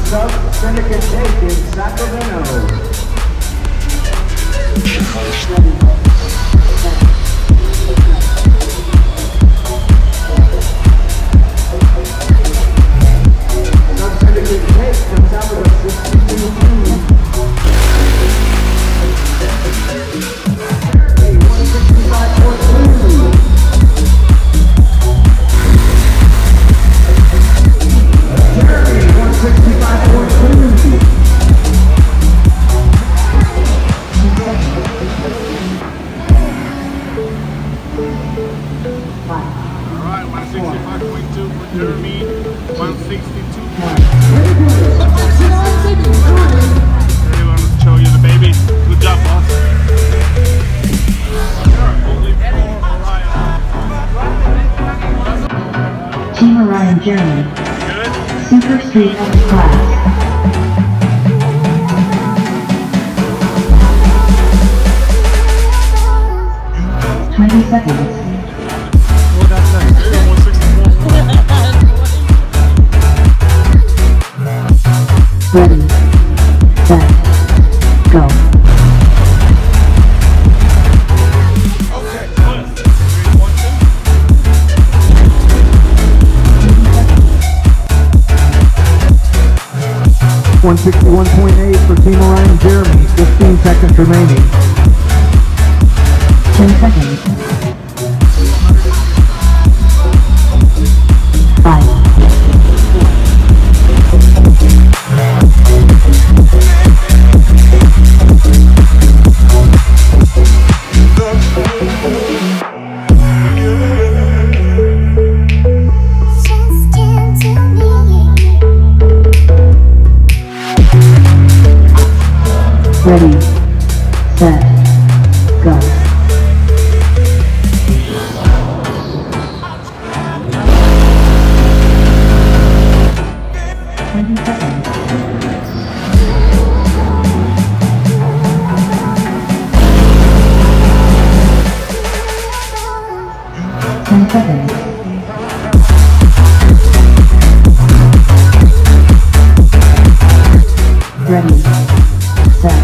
Syndicate Take in Sacramento. Syndicate Take from Salvador 16. Team Orion Germany. Good. Super Street X class. 20 seconds. Oh, that's nice. 164. Ready, set, go. .8 for Team Orion Jeremy, 15 seconds remaining. 10 seconds. 5. Ready, set, go. 20 seconds. 10 seconds. Ready, set.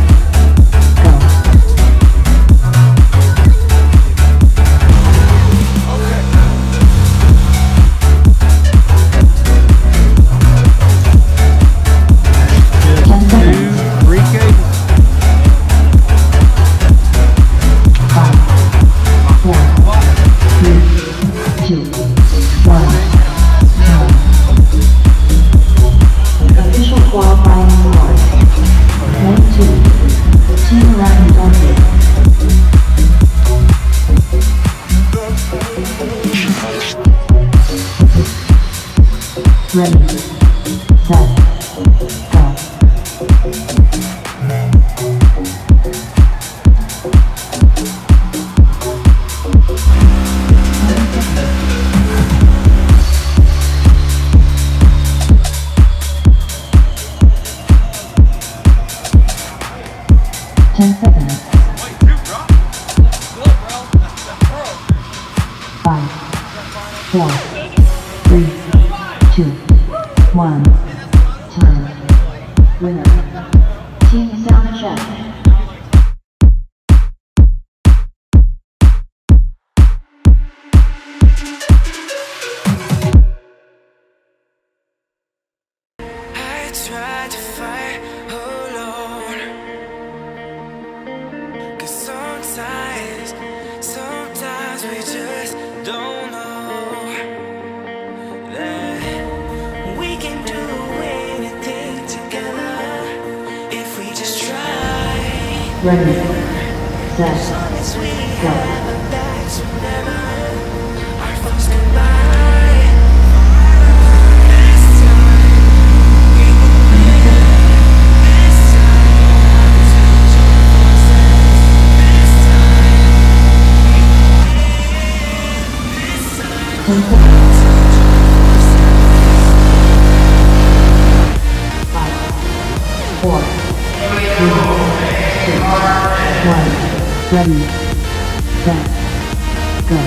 10 seconds. 5, 4, 3, 2, 1. Time. Winner. Team Sound Check. Tried to fight alone, 'cause sometimes we just don't know that we can do anything together if we just try. Ready, set, As long as we go. have our backs whenever our foes collide. Ready, set, go. 10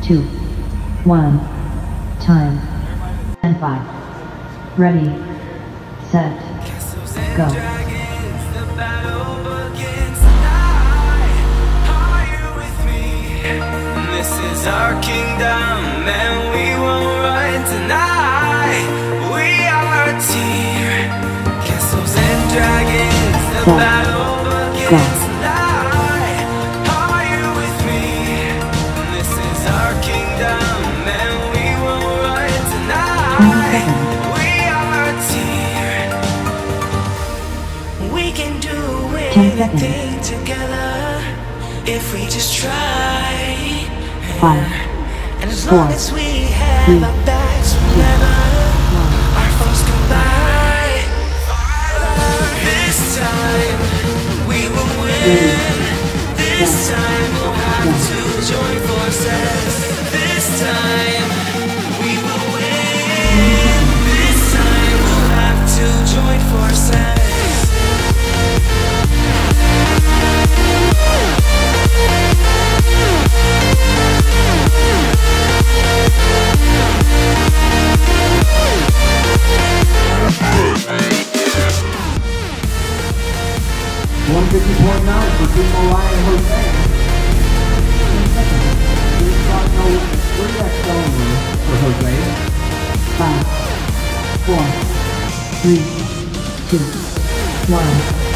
2, 1. Time. And 5. Ready. Set. Go. This is our kingdom, and we won't run tonight. We are a team, castles and dragons, the battle begins tonight. Are you with me? This is our kingdom, and we won't run tonight. We are a team. We can do anything together if we just try. 5, And as 4, long as we have 3, our backs whenever our foes come by, this time we will win. This time we'll have to join forces. This time we will win. This time we'll have to join forces. $150.9 for Team Orion Jose. Here's no 3X only for Jose. 5, 4, 3, 2, 1.